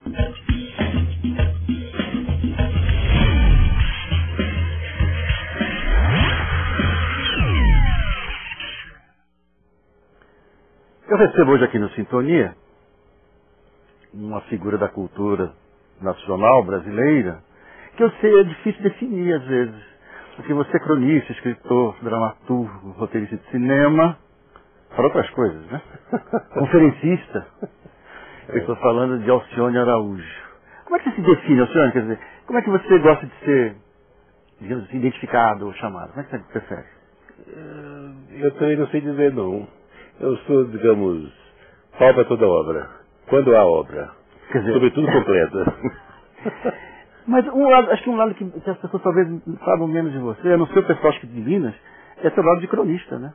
Eu recebo hoje aqui no Sintonia uma figura da cultura nacional brasileira que eu sei é difícil definir às vezes. Porque você é cronista, escritor, dramaturgo, roteirista de cinema, para outras coisas, né? Conferencista. Eu estou falando de Alcione Araújo. Como é que você se define, Alcione? Quer dizer, como é que você gosta de ser, digamos assim, identificado ou chamado? Como é que você prefere? Eu também não sei dizer não. Eu sou, digamos, pau para toda obra. Quando há obra. Quer dizer, sobretudo completa. Mas um lado, acho que um lado que as pessoas talvez saibam menos de você, a não ser o pessoal de Minas, é seu lado de cronista, né?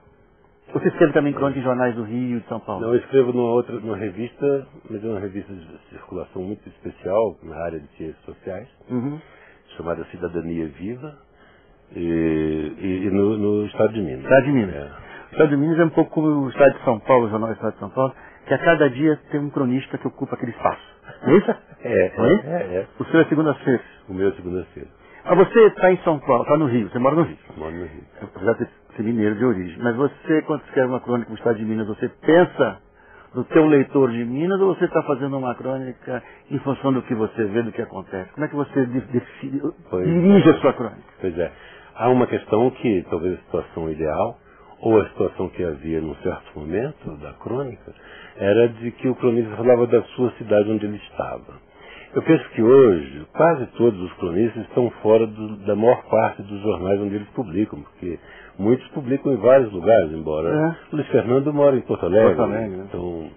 Você escreve também crônica em jornais do Rio e de São Paulo? Não, eu escrevo numa revista, mas é uma revista de circulação muito especial na área de ciências sociais, chamada Cidadania Viva, e no Estado de Minas. Estado de Minas. O Estado de Minas é um pouco como o Estado de São Paulo, o jornal do Estado de São Paulo, que a cada dia tem um cronista que ocupa aquele espaço. Não é isso? É. O seu é segunda-feira. O meu é segunda-feira. Mas você está em São Paulo, está no Rio, você mora no Rio. Moro no Rio. Apesar de ser mineiro de origem. Mas você, quando escreve uma crônica no Estado de Minas, você pensa no teu leitor de Minas ou você está fazendo uma crônica em função do que você vê, do que acontece? Como é que você dirige a sua crônica? Pois é. Há uma questão que talvez a situação ideal, ou a situação que havia num certo momento da crônica, era de que o cronista falava da sua cidade onde ele estava. Eu penso que hoje, quase todos os cronistas estão fora da maior parte dos jornais onde eles publicam, porque muitos publicam em vários lugares, embora Luiz Fernando mora em Porto Alegre. Né? Então,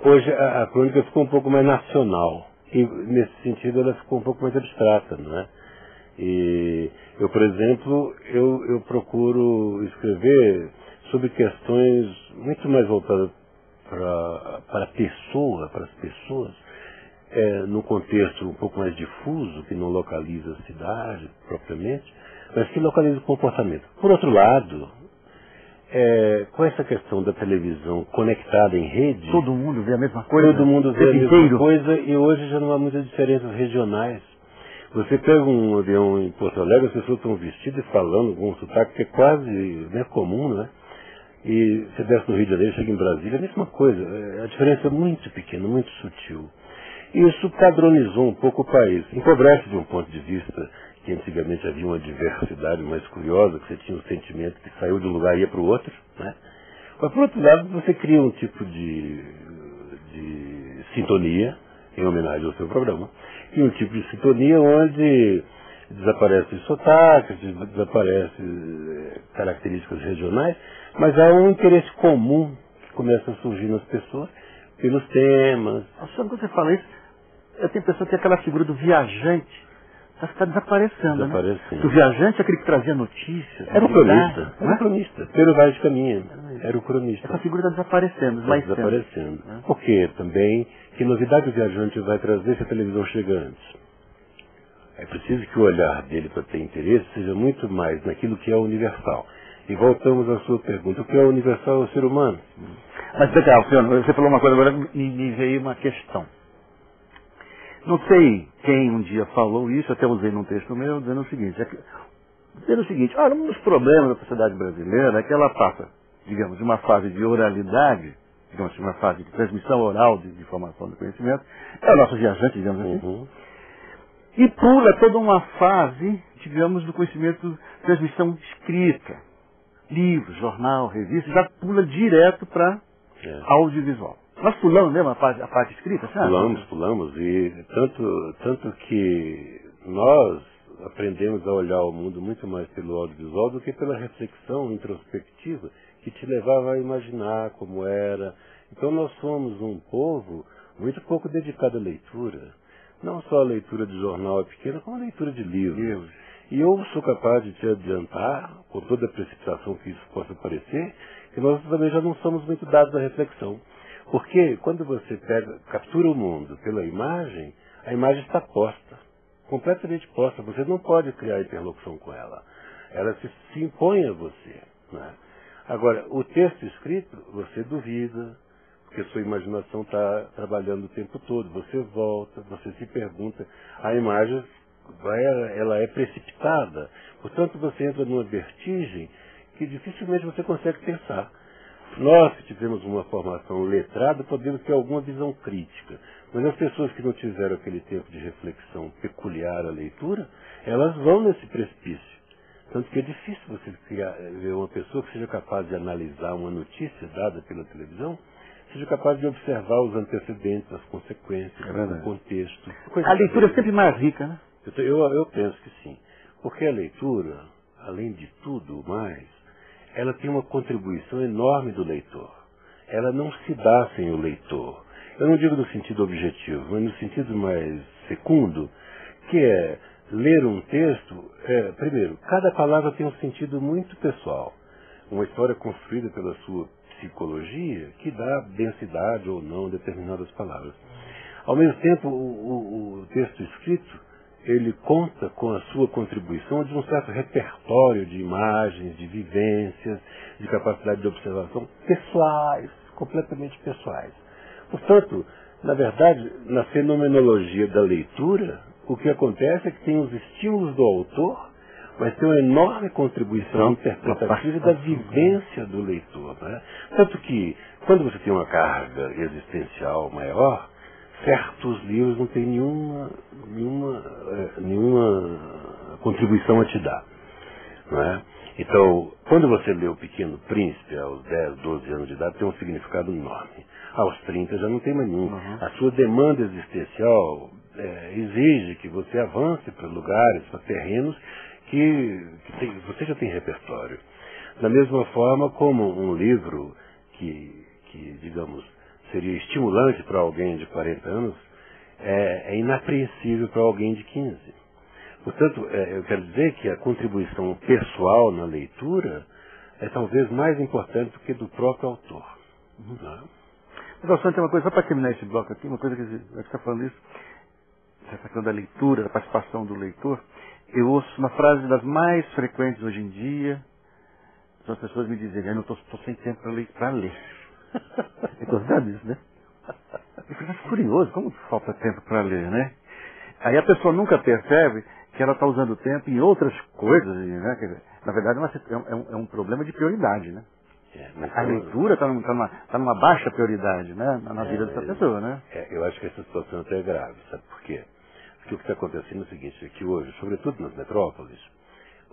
hoje a crônica ficou um pouco mais nacional, e nesse sentido ela ficou um pouco mais abstrata, não é? E eu, por exemplo, eu procuro escrever sobre questões muito mais voltadas para a pessoa, para as pessoas, num contexto um pouco mais difuso, que não localiza a cidade propriamente, mas que localiza o comportamento. Por outro lado, com essa questão da televisão conectada em rede... Todo mundo vê a mesma coisa? Todo mundo vê a mesma coisa e hoje já não há muitas diferenças regionais. Você pega um avião em Porto Alegre, as pessoas estão vestidas e falando com um sotaque que é quase comum, né? E você desce no Rio de Janeiro, chega em Brasília, é a mesma coisa. A diferença é muito pequena, muito sutil. E isso padronizou um pouco o país. Empobrece de um ponto de vista que antigamente havia uma diversidade mais curiosa, que você tinha o sentimento que saiu de um lugar e ia para o outro, né? Mas, por outro lado, você cria um tipo de sintonia, em homenagem ao seu programa, e um tipo de sintonia onde desaparecem sotaques, desaparecem características regionais, mas há um interesse comum que começa a surgir nas pessoas pelos temas. Quando você fala isso, eu tenho a impressão que aquela figura do viajante está desaparecendo, né? O viajante é aquele que trazia notícias. Era o cronista. Era o cronista. Pelo Vale de Caminha. Era o cronista. Essa figura está desaparecendo. Está desaparecendo. Por quê? Também, que novidade o viajante vai trazer se a televisão chega antes? É preciso que o olhar dele para ter interesse seja muito mais naquilo que é universal. E voltamos à sua pergunta. O que é universal é o ser humano. Mas, legal, senhor, você falou uma coisa agora e me veio uma questão. Não sei quem um dia falou isso, até usei num texto meu, dizendo o seguinte, um dos problemas da sociedade brasileira é que ela passa, digamos, de uma fase de oralidade, digamos, de uma fase de transmissão oral de informação do conhecimento, é o nosso viajante, digamos assim, e pula toda uma fase, digamos, do conhecimento, transmissão escrita, livro, jornal, revista, já pula direto para audiovisual. Nós pulamos mesmo a parte escrita, sabe? Pulamos, e tanto que nós aprendemos a olhar o mundo muito mais pelo audiovisual do que pela reflexão introspectiva que te levava a imaginar como era. Então nós somos um povo muito pouco dedicado à leitura. Não só a leitura de jornal é pequena, como a leitura de livros. E eu sou capaz de te adiantar, com toda a precipitação que isso possa parecer, que nós também já não somos muito dados à reflexão. Porque quando você captura o mundo pela imagem, a imagem está posta, completamente posta. Você não pode criar interlocução com ela. Ela se impõe a você, né? Agora, o texto escrito, você duvida, porque sua imaginação está trabalhando o tempo todo. Você volta, você se pergunta, a imagem ela é precipitada. Portanto, você entra numa vertigem que dificilmente você consegue pensar. Nós que tivemos uma formação letrada podemos ter alguma visão crítica, mas as pessoas que não tiveram aquele tempo de reflexão peculiar à leitura, elas vão nesse precipício. Tanto que é difícil você ver uma pessoa que seja capaz de analisar uma notícia dada pela televisão, seja capaz de observar os antecedentes, as consequências, o contexto. A leitura é sempre mais rica, né? Eu penso que sim. Porque a leitura, além de tudo mais, ela tem uma contribuição enorme do leitor. Ela não se dá sem o leitor. Eu não digo no sentido objetivo, mas no sentido mais fecundo, que é ler um texto. Primeiro, cada palavra tem um sentido muito pessoal. Uma história construída pela sua psicologia que dá densidade ou não a determinadas palavras. Ao mesmo tempo, o texto escrito, ele conta com a sua contribuição de um certo repertório de imagens, de vivências, de capacidade de observação pessoais, completamente pessoais. Portanto, na verdade, na fenomenologia da leitura, o que acontece é que tem os estímulos do autor, mas tem uma enorme contribuição interpretativa da vivência do leitor. Né? Tanto que, quando você tem uma carga existencial maior, certos livros não têm nenhuma contribuição a te dar. Não é? Então, quando você lê O Pequeno Príncipe, aos 10, 12 anos de idade, tem um significado enorme. Aos 30 já não tem mais nenhum. A sua demanda existencial exige que você avance para lugares, para terrenos que você já tem repertório. Da mesma forma como um livro que digamos, seria estimulante para alguém de 40 anos, é inapreensível para alguém de 15. Portanto, eu quero dizer que a contribuição pessoal na leitura é talvez mais importante do que do próprio autor. Professor, tem uma coisa, só para terminar esse bloco aqui, uma coisa que você está falando isso, essa questão da leitura, da participação do leitor, eu ouço uma frase das mais frequentes hoje em dia, são as pessoas me dizerem, eu não estou sem tempo para ler. É gostado disso, né? Eu fico curioso, como falta tempo para ler, né? Aí a pessoa nunca percebe que ela está usando o tempo em outras coisas, né? Quer dizer, na verdade é um problema de prioridade, né? A leitura está numa baixa prioridade, né? Na vida dessa pessoa, né? Eu acho que essa situação até é grave, sabe por quê? Porque o que está acontecendo é o seguinte, é que hoje, sobretudo nas metrópoles,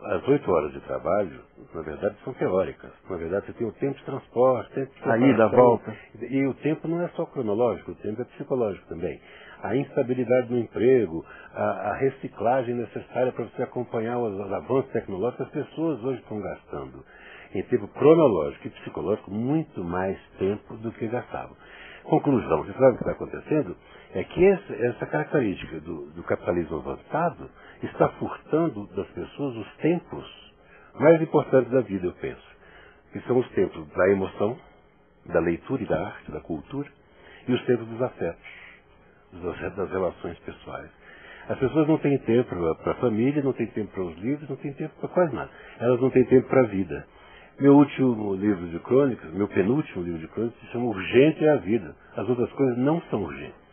as 8 horas de trabalho, na verdade, são teóricas. Na verdade, você tem o tempo de transporte, tempo de a ida, a volta. E o tempo não é só cronológico, o tempo é psicológico também. A instabilidade no emprego, a reciclagem necessária para você acompanhar os avanços tecnológicos, as pessoas hoje estão gastando, em tempo cronológico e psicológico, muito mais tempo do que gastavam. Conclusão, você sabe o que está acontecendo? É que essa característica do capitalismo avançado está furtando das pessoas os tempos mais importantes da vida, eu penso. Que são os tempos da emoção, da leitura e da arte, da cultura, e os tempos dos afetos, das relações pessoais. As pessoas não têm tempo para a família, não têm tempo para os livros, não têm tempo para quase nada. Elas não têm tempo para a vida. Meu último livro de crônicas, meu penúltimo livro de crônicas, se chama Urgente é a Vida. As outras coisas não são urgentes.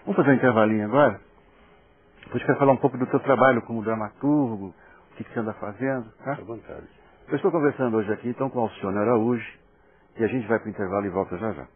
Vamos fazer um intervalinho agora? Depois quero falar um pouco do teu trabalho como dramaturgo, o que você anda fazendo, tá? À vontade. Eu estou conversando hoje aqui, então, com o Alcione Araújo, e a gente vai para o intervalo e volta já já.